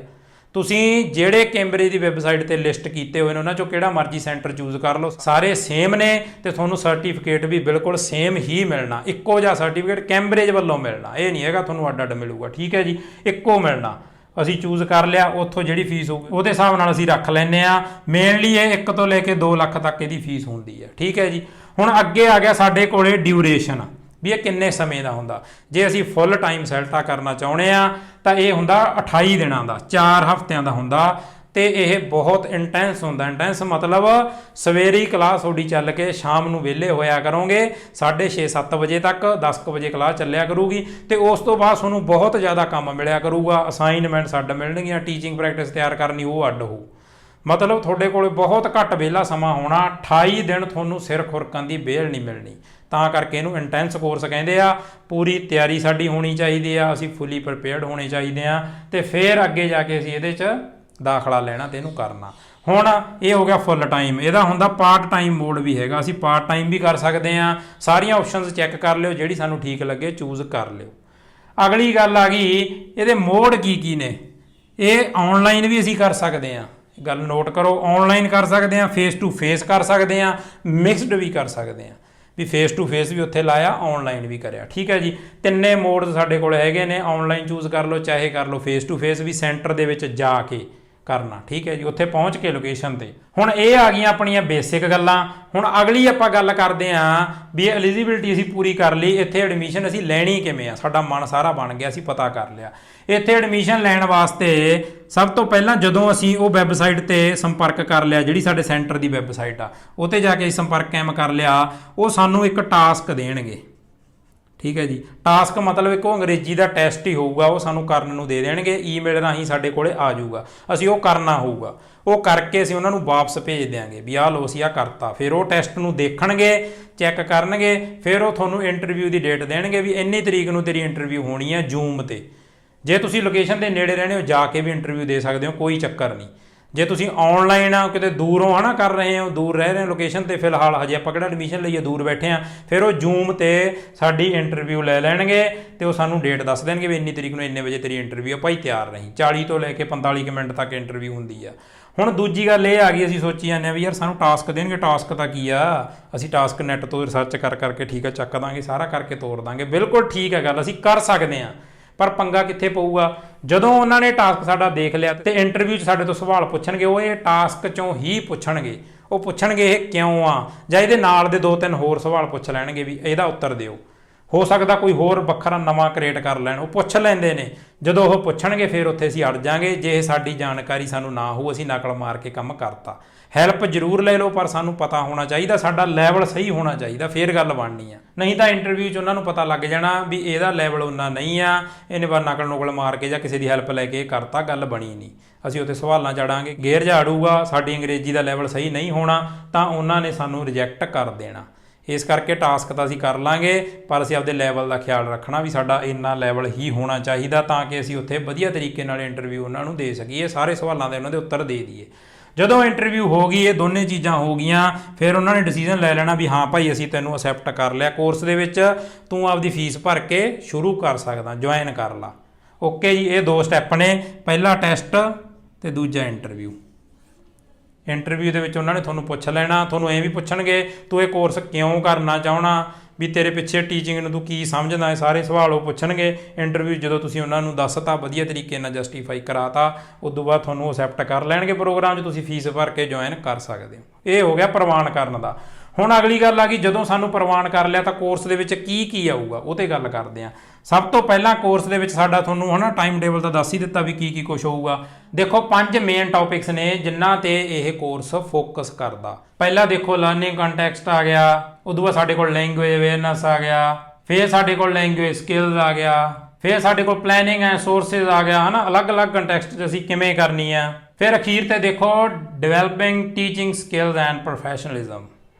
ਤੁਸੀਂ ਜਿਹੜੇ ਕੈਂਬਰਿਜ ਦੀ ਵੈਬਸਾਈਟ ਤੇ ਲਿਸਟ ਕੀਤੇ ਹੋਏ ਨੇ ਉਹਨਾਂ ਚੋਂ ਕਿਹੜਾ ਮਰਜ਼ੀ ਸੈਂਟਰ ਚੂਜ਼ ਕਰ ਲਓ, ਸਾਰੇ ਸੇਮ ਨੇ ਤੇ ਤੁਹਾਨੂੰ ਸਰਟੀਫਿਕੇਟ ਵੀ ਬਿਲਕੁਲ ਸੇਮ ਹੀ ਮਿਲਣਾ, ਇੱਕੋ ਜਿਹਾ ਸਰਟੀਫਿਕੇਟ ਕੈਂਬਰਿਜ ਵੱਲੋਂ ਮਿਲਣਾ, ਇਹ ਨਹੀਂ ਹੈਗਾ ਤੁਹਾਨੂੰ ਅੱਡ ਮਿਲੂਗਾ, ਠੀਕ ਹੈ ਜੀ, ਇੱਕੋ ਮਿਲਣਾ। ਅਸੀਂ ਚੂਜ਼ ਕਰ ਲਿਆ, ਉੱਥੋਂ ਜਿਹੜੀ ਫੀਸ ਹੋਊਗੀ ਉਹਦੇ ਹਿਸਾਬ ਨਾਲ ਅਸੀਂ ਰੱਖ ਲੈਂਦੇ ਆ। ਮੇਨਲੀ ਇਹ 1 ਤੋਂ ਲੈ ਕੇ 2 ਲੱਖ ਤੱਕ ਇਹਦੀ ਫੀਸ ਹੁੰਦੀ ਹੈ, ਠੀਕ ਹੈ ਜੀ। ਹੁਣ ਅੱਗੇ ਆ ਗਿਆ ਸਾਡੇ ਕੋਲੇ ਡਿਊਰੇਸ਼ਨ, ਵੀ ਇਹ ਕਿੰਨੇ ਸਮੇਂ ਦਾ ਹੁੰਦਾ। ਜੇ ਅਸੀਂ ਫੁੱਲ ਟਾਈਮ ਸੈਲਟਾ ਕਰਨਾ ਚਾਹੁੰਦੇ ਆ ਤਾਂ ਇਹ ਹੁੰਦਾ 28 ਦਿਨਾਂ ਦਾ, 4 ਹਫ਼ਤਿਆਂ ਦਾ ਹੁੰਦਾ, ਤੇ ਇਹ ਬਹੁਤ ਇੰਟੈਂਸ ਹੁੰਦਾ। ਇੰਟੈਂਸ ਮਤਲਬ ਸਵੇਰੀ ਕਲਾਸ ਤੁਹਾਡੀ ਚੱਲ ਕੇ ਸ਼ਾਮ ਨੂੰ ਵਿਹਲੇ ਹੋਇਆ ਕਰੋਗੇ 6:30-7 ਵਜੇ ਤੱਕ, 10 ਵਜੇ ਕਲਾਸ ਚੱਲਿਆ ਕਰੂਗੀ, ਤੇ ਉਸ ਤੋਂ ਬਾਅਦ ਤੁਹਾਨੂੰ ਬਹੁਤ ਜ਼ਿਆਦਾ ਕੰਮ ਮਿਲਿਆ ਕਰੂਗਾ, ਅਸਾਈਨਮੈਂਟਸ ਅੱਡ ਮਿਲਣਗੀਆਂ, ਟੀਚਿੰਗ ਪ੍ਰੈਕਟਿਸ ਤਿਆਰ ਕਰਨੀ ਉਹ ਅੱਡ ਹੋਊ। ਮਤਲਬ ਤੁਹਾਡੇ ਕੋਲ ਬਹੁਤ ਘੱਟ ਵਿਹਲਾ ਸਮਾਂ ਹੋਣਾ, 28 ਦਿਨ ਤੁਹਾਨੂੰ ਸਿਰ ਖੁਰਕਣ ਦੀ ਵਿਹਲ ਨਹੀਂ ਮਿਲਣੀ, ਤਾਂ ਕਰਕੇ ਇਹਨੂੰ ਇੰਟੈਂਸ ਕੋਰਸ ਕਹਿੰਦੇ ਆ। ਪੂਰੀ ਤਿਆਰੀ ਸਾਡੀ ਹੋਣੀ ਚਾਹੀਦੀ ਆ, ਅਸੀਂ ਫੁੱਲੀ ਪ੍ਰੀਪੇਅਰਡ ਹੋਣੇ ਚਾਹੀਦੇ ਆ, ਤੇ ਫਿਰ ਅੱਗੇ ਜਾ ਕੇ ਅਸੀਂ ਇਹਦੇ 'ਚ ਦਾਖਲਾ ਲੈਣਾ ਤੇ ਇਹਨੂੰ ਕਰਨਾ। ਹੁਣ ਇਹ ਹੋ ਗਿਆ ਫੁੱਲ ਟਾਈਮ, ਇਹਦਾ ਹੁੰਦਾ ਪਾਰਟ ਟਾਈਮ ਮੋਡ ਵੀ ਹੈਗਾ, ਅਸੀਂ ਪਾਰਟ ਟਾਈਮ ਵੀ ਕਰ ਸਕਦੇ ਹਾਂ। ਸਾਰੀਆਂ ਆਪਸ਼ਨਸ ਚੈੱਕ ਕਰ ਲਿਓ, ਜਿਹੜੀ ਸਾਨੂੰ ਠੀਕ ਲੱਗੇ ਚੂਜ਼ ਕਰ ਲਿਓ। ਅਗਲੀ ਗੱਲ ਆ ਗਈ ਇਹਦੇ ਮੋਡ ਕੀ ਨੇ। ਇਹ ਆਨਲਾਈਨ ਵੀ ਅਸੀਂ ਕਰ ਸਕਦੇ ਹਾਂ, ਗੱਲ ਨੋਟ ਕਰੋ, ਆਨਲਾਈਨ ਕਰ ਸਕਦੇ ਹਾਂ, ਫੇਸ ਟੂ ਫੇਸ ਕਰ ਸਕਦੇ ਹਾਂ, ਮਿਕਸਡ ਵੀ ਕਰ ਸਕਦੇ ਹਾਂ, ਵੀ ਫੇਸ ਟੂ ਫੇਸ ਵੀ ਉੱਥੇ ਲਾਇਆ, ਆਨਲਾਈਨ ਵੀ ਕਰਿਆ, ਠੀਕ ਹੈ ਜੀ। ਤਿੰਨੇ ਮੋਡ ਸਾਡੇ ਕੋਲ ਹੈਗੇ ਨੇ, ਆਨਲਾਈਨ ਚੂਜ਼ ਕਰ ਲਓ, ਚਾਹੇ ਕਰ ਲਓ ਫੇਸ ਟੂ ਫੇਸ ਵੀ ਸੈਂਟਰ ਦੇ ਵਿੱਚ ਜਾ ਕੇ ਕਰਨਾ, ਠੀਕ ਹੈ ਜੀ, ਉੱਥੇ ਪਹੁੰਚ ਕੇ ਲੋਕੇਸ਼ਨ ਤੇ। ਹੁਣ ਇਹ ਆ ਗਈਆਂ ਆਪਣੀਆਂ ਬੇਸਿਕ ਗੱਲਾਂ। ਹੁਣ ਅਗਲੀ ਆਪਾਂ ਗੱਲ ਕਰਦੇ ਹਾਂ ਵੀ ਇਹ ਐਲੀਜੀਬਿਲਿਟੀ ਅਸੀਂ ਪੂਰੀ ਕਰ ਲਈ, ਇੱਥੇ ਐਡਮਿਸ਼ਨ ਅਸੀਂ ਲੈਣੀ ਕਿਵੇਂ ਆ, ਸਾਡਾ ਮਨ ਸਾਰਾ ਬਣ ਗਿਆ, ਅਸੀਂ ਪਤਾ ਕਰ ਲਿਆ। ਇੱਥੇ ਐਡਮਿਸ਼ਨ ਲੈਣ ਵਾਸਤੇ ਸਭ ਤੋਂ ਪਹਿਲਾਂ ਜਦੋਂ ਅਸੀਂ ਉਹ ਵੈਬਸਾਈਟ ਤੇ ਸੰਪਰਕ ਕਰ ਲਿਆ, ਜਿਹੜੀ ਸਾਡੇ ਸੈਂਟਰ ਦੀ ਵੈਬਸਾਈਟ ਆ, ਉਹ ਤੇ ਜਾ ਕੇ ਸੰਪਰਕ ਕਾਇਮ ਕਰ ਲਿਆ, ਉਹ ਸਾਨੂੰ ਇੱਕ ਟਾਸਕ ਦੇਣਗੇ, ਠੀਕ ਹੈ ਜੀ। ਟਾਸਕ ਮਤਲਬ ਇੱਕ ਉਹ ਅੰਗਰੇਜ਼ੀ ਦਾ ਟੈਸਟ ਹੀ ਹੋਊਗਾ, ਉਹ ਸਾਨੂੰ ਕਰਨ ਨੂੰ ਦੇ ਦੇਣਗੇ, ਈਮੇਲ ਰਾਹੀਂ ਸਾਡੇ ਕੋਲੇ ਆ ਜਾਊਗਾ, ਅਸੀਂ ਉਹ ਕਰਨਾ ਹੋਊਗਾ, ਉਹ ਕਰਕੇ ਅਸੀਂ ਉਹਨਾਂ ਨੂੰ ਵਾਪਸ ਭੇਜ ਦਿਆਂਗੇ ਵੀ ਆਹ ਲਓ ਅਸੀਂ ਆਹ ਕਰਤਾ। ਫਿਰ ਉਹ ਟੈਸਟ ਨੂੰ ਦੇਖਣਗੇ, ਚੈੱਕ ਕਰਨਗੇ, ਫਿਰ ਉਹ ਤੁਹਾਨੂੰ ਇੰਟਰਵਿਊ ਦੀ ਡੇਟ ਦੇਣਗੇ ਵੀ ਇੰਨੀ ਤਰੀਕ ਨੂੰ ਤੇਰੀ ਇੰਟਰਵਿਊ ਹੋਣੀ ਹੈ ਜ਼ੂਮ 'ਤੇ। ਜੇ ਤੁਸੀਂ ਲੋਕੇਸ਼ਨ ਦੇ ਨੇੜੇ ਰਹਿੰਦੇ ਹੋ ਜਾ ਕੇ ਵੀ ਇੰਟਰਵਿਊ ਦੇ ਸਕਦੇ ਹੋ, ਕੋਈ ਚੱਕਰ ਨਹੀਂ। ਜੇ ਤੁਸੀਂ ਆਨਲਾਈਨ ਆ ਕਿਤੇ ਦੂਰੋਂ ਹੈ ਨਾ ਕਰ ਰਹੇ ਹੋ, ਦੂਰ ਰਹਿ ਰਹੇ ਹੋ ਲੋਕੇਸ਼ਨ 'ਤੇ ਫਿਲਹਾਲ, ਹਜੇ ਆਪਾਂ ਕਿਹੜਾ ਐਡਮਿਸ਼ਨ ਲਈਏ, ਦੂਰ ਬੈਠੇ ਆ, ਫਿਰ ਉਹ ਜ਼ੂਮ 'ਤੇ ਸਾਡੀ ਇੰਟਰਵਿਊ ਲੈ ਲੈਣਗੇ ਅਤੇ ਉਹ ਸਾਨੂੰ ਡੇਟ ਦੱਸ ਦੇਣਗੇ ਵੀ ਇੰਨੀ ਤਰੀਕ ਨੂੰ ਇੰਨੇ ਵਜੇ ਤੇਰੀ ਇੰਟਰਵਿਊ ਆ ਭਾਈ, ਤਿਆਰ ਰਹੀ। 40 ਤੋਂ ਲੈ ਕੇ 45 ਕੁ ਮਿੰਟ ਤੱਕ ਇੰਟਰਵਿਊ ਹੁੰਦੀ ਆ। ਹੁਣ ਦੂਜੀ ਗੱਲ ਇਹ ਆ ਗਈ, ਅਸੀਂ ਸੋਚੀ ਜਾਂਦੇ ਹਾਂ ਵੀ ਯਾਰ ਸਾਨੂੰ ਟਾਸਕ ਦੇਣਗੇ, ਟਾਸਕ ਤਾਂ ਕੀ ਆ, ਅਸੀਂ ਟਾਸਕ ਨੈੱਟ ਤੋਂ ਰਿਸਰਚ ਕਰਕੇ ਠੀਕ ਆ ਚੱਕ ਦਾਂਗੇ, ਸਾਰਾ ਕਰਕੇ ਤੋਰ ਦਾਂਗੇ। ਬਿਲਕੁਲ ਠੀਕ ਹੈ ਗੱਲ, ਅਸੀਂ ਕਰ ਸਕਦੇ ਹਾਂ, ਪਰ ਪੰਗਾ ਕਿੱਥੇ ਪਊਗਾ ਜਦੋਂ ਉਹਨਾਂ ਨੇ ਟਾਸਕ ਸਾਡਾ ਦੇਖ ਲਿਆ ਤੇ ਇੰਟਰਵਿਊ 'ਚ ਸਾਡੇ ਤੋਂ ਸਵਾਲ ਪੁੱਛਣਗੇ, ਉਹ ਇਹ ਟਾਸਕ 'ਚੋਂ ਹੀ ਪੁੱਛਣਗੇ। ਉਹ ਪੁੱਛਣਗੇ ਇਹ ਕਿਉਂ ਆ, ਜਾਂ ਇਹਦੇ ਨਾਲ ਦੇ 2-3 ਹੋਰ ਸਵਾਲ ਪੁੱਛ ਲੈਣਗੇ ਵੀ ਇਹਦਾ ਉੱਤਰ ਦਿਓ। ਹੋ ਸਕਦਾ ਕੋਈ ਹੋਰ ਵੱਖਰਾ ਨਵਾਂ ਕ੍ਰੀਏਟ ਕਰ ਲੈਣ, ਉਹ ਪੁੱਛ ਲੈਂਦੇ ਨੇ। ਜਦੋਂ ਉਹ ਪੁੱਛਣਗੇ ਫਿਰ ਉੱਥੇ ਅਸੀਂ ਅੜ ਜਾਾਂਗੇ। ਜੇ ਇਹ ਸਾਡੀ ਜਾਣਕਾਰੀ ਸਾਨੂੰ ਨਾ ਹੋ, ਅਸੀਂ ਨਕਲ ਮਾਰ ਕੇ ਕੰਮ ਕਰਤਾ। ਹੈਲਪ ਜ਼ਰੂਰ ਲੈ ਲਓ, ਪਰ ਸਾਨੂੰ ਪਤਾ ਹੋਣਾ ਚਾਹੀਦਾ, ਸਾਡਾ ਲੈਵਲ ਸਹੀ ਹੋਣਾ ਚਾਹੀਦਾ, ਫਿਰ ਗੱਲ ਬਣਨੀ ਆ। ਨਹੀਂ ਤਾਂ ਇੰਟਰਵਿਊ 'ਚ ਉਹਨਾਂ ਨੂੰ ਪਤਾ ਲੱਗ ਜਾਣਾ ਵੀ ਇਹਦਾ ਲੈਵਲ ਉਨਾ ਨਹੀਂ ਆ, ਇਹਨੇ ਵਾਰ ਨਕਲ ਨੁਕਲ ਮਾਰ ਕੇ ਜਾਂ ਕਿਸੇ ਦੀ ਹੈਲਪ ਲੈ ਕੇ ਕਰਤਾ, ਗੱਲ ਬਣੀ ਨਹੀਂ। ਅਸੀਂ ਉੱਥੇ ਸਵਾਲਾਂ ਚੜਾਂਗੇ, ਗੇਰ ਝਾੜੂਗਾ, ਸਾਡੀ ਅੰਗਰੇਜ਼ੀ ਦਾ ਲੈਵਲ ਸਹੀ ਨਹੀਂ ਹੋਣਾ, ਤਾਂ ਉਹਨਾਂ ਨੇ ਸਾਨੂੰ ਰਿਜੈਕਟ ਕਰ ਦੇਣਾ। ਇਸ ਕਰਕੇ ਟਾਸਕ ਤਾਂ ਅਸੀਂ ਕਰ ਲਾਂਗੇ, ਪਰ ਅਸੀਂ ਆਪਦੇ ਲੈਵਲ ਦਾ ਖਿਆਲ ਰੱਖਣਾ ਵੀ ਸਾਡਾ ਇੰਨਾ ਲੈਵਲ ਹੀ ਹੋਣਾ ਚਾਹੀਦਾ, ਤਾਂ ਕਿ ਅਸੀਂ ਉੱਥੇ ਵਧੀਆ ਤਰੀਕੇ ਨਾਲ ਇੰਟਰਵਿਊ ਉਹਨਾਂ ਨੂੰ ਦੇ ਸਕੀਏ, ਸਾਰੇ ਸਵਾਲਾਂ ਦੇ ਉਹਨਾਂ ਦੇ ਉੱਤਰ ਦੇ ਦਈਏ। ਜਦੋਂ ਇੰਟਰਵਿਊ ਹੋ ਗਈ, ਇਹ ਦੋਨੇ ਚੀਜ਼ਾਂ ਹੋ ਗਈਆਂ, ਫਿਰ ਉਹਨਾਂ ਨੇ ਡਿਸੀਜਨ ਲੈ ਲੈਣਾ ਵੀ ਹਾਂ ਭਾਈ ਅਸੀਂ ਤੈਨੂੰ ਅਸੈਪਟ ਕਰ ਲਿਆ ਕੋਰਸ ਦੇ ਵਿੱਚ, ਤੂੰ ਆਪਦੀ ਫੀਸ ਭਰ ਕੇ ਸ਼ੁਰੂ ਕਰ ਸਕਦਾ, ਜੁਆਇਨ ਕਰ ਲਾ। ਓਕੇ ਜੀ, ਇਹ 2 ਸਟੈਪ ਨੇ, ਪਹਿਲਾ ਟੈਸਟ ਤੇ ਦੂਜਾ ਇੰਟਰਵਿਊ। ਇੰਟਰਵਿਊ ਦੇ ਵਿੱਚ ਉਹਨਾਂ ਨੇ ਤੁਹਾਨੂੰ ਪੁੱਛ ਲੈਣਾ, ਤੁਹਾਨੂੰ ਇਹ ਵੀ ਪੁੱਛਣਗੇ ਤੂੰ ਇਹ ਕੋਰਸ ਕਿਉਂ ਕਰਨਾ ਚਾਹਣਾ, ਵੀ ਤੇਰੇ ਪਿੱਛੇ ਟੀਚਿੰਗ ਨੂੰ ਤੂੰ ਕੀ ਸਮਝਦਾ ਹੈ, ਸਾਰੇ ਸਵਾਲ ਉਹ ਪੁੱਛਣਗੇ। ਇੰਟਰਵਿਊ ਜਦੋਂ ਤੁਸੀਂ ਉਹਨਾਂ ਨੂੰ ਦੱਸਤਾ, ਵਧੀਆ ਤਰੀਕੇ ਨਾਲ ਜਸਟੀਫਾਈ ਕਰਾਤਾ, ਉਸ ਤੋਂ ਬਾਅਦ ਤੁਹਾਨੂੰ ਅਸੈਪਟ ਕਰ ਲੈਣਗੇ ਪ੍ਰੋਗਰਾਮ 'ਚ, ਤੁਸੀਂ ਫੀਸ ਭਰ ਕੇ ਜੁਆਇਨ ਕਰ ਸਕਦੇ ਹੋ। ਇਹ ਹੋ ਗਿਆ ਪ੍ਰਵਾਨ ਕਰਨ ਦਾ। ਹੁਣ ਅਗਲੀ ਗੱਲ ਆ ਗਈ, ਜਦੋਂ ਸਾਨੂੰ ਪ੍ਰਵਾਨ ਕਰ ਲਿਆ ਤਾਂ ਕੋਰਸ ਦੇ ਵਿੱਚ ਕੀ ਆਊਗਾ, ਉਹ 'ਤੇ ਗੱਲ ਕਰਦੇ ਹਾਂ। ਸਭ ਤੋਂ ਪਹਿਲਾਂ ਕੋਰਸ ਦੇ ਵਿੱਚ ਸਾਡਾ ਤੁਹਾਨੂੰ ਹੈ ਨਾ ਟਾਈਮ ਟੇਬਲ ਤਾਂ ਦੱਸ ਹੀ ਦਿੱਤਾ ਵੀ ਕੀ ਕੁਛ ਹੋਊਗਾ। ਦੇਖੋ 5 ਮੇਨ ਟੌਪਿਕਸ ਨੇ ਜਿਨ੍ਹਾਂ 'ਤੇ ਇਹ ਕੋਰਸ ਫੋਕਸ ਕਰਦਾ। ਪਹਿਲਾਂ ਦੇਖੋ ਲਰਨਿੰਗ ਕੰਟੈਕਸਟ ਆ ਗਿਆ, ਉਦੋਂ ਬਾਅਦ ਸਾਡੇ ਕੋਲ ਲੈਂਗੁਏਜ ਅਵੇਅਰਨੈਸ ਆ ਗਿਆ, ਫਿਰ ਸਾਡੇ ਕੋਲ ਲੈਂਗੁਏਜ ਸਕਿੱਲਸ ਆ ਗਿਆ, ਫਿਰ ਸਾਡੇ ਕੋਲ ਪਲੈਨਿੰਗ ਐਂਡ ਸੋਰਸਿਸ ਆ ਗਿਆ, ਹੈ ਨਾ, ਅਲੱਗ-ਅਲੱਗ ਕੰਟੈਕਸਟ 'ਚ ਅਸੀਂ ਕਿਵੇਂ ਕਰਨੀ ਆ। ਫਿਰ ਅਖੀਰ ਤੇ ਦੇਖੋ developing teaching skills and professionalism.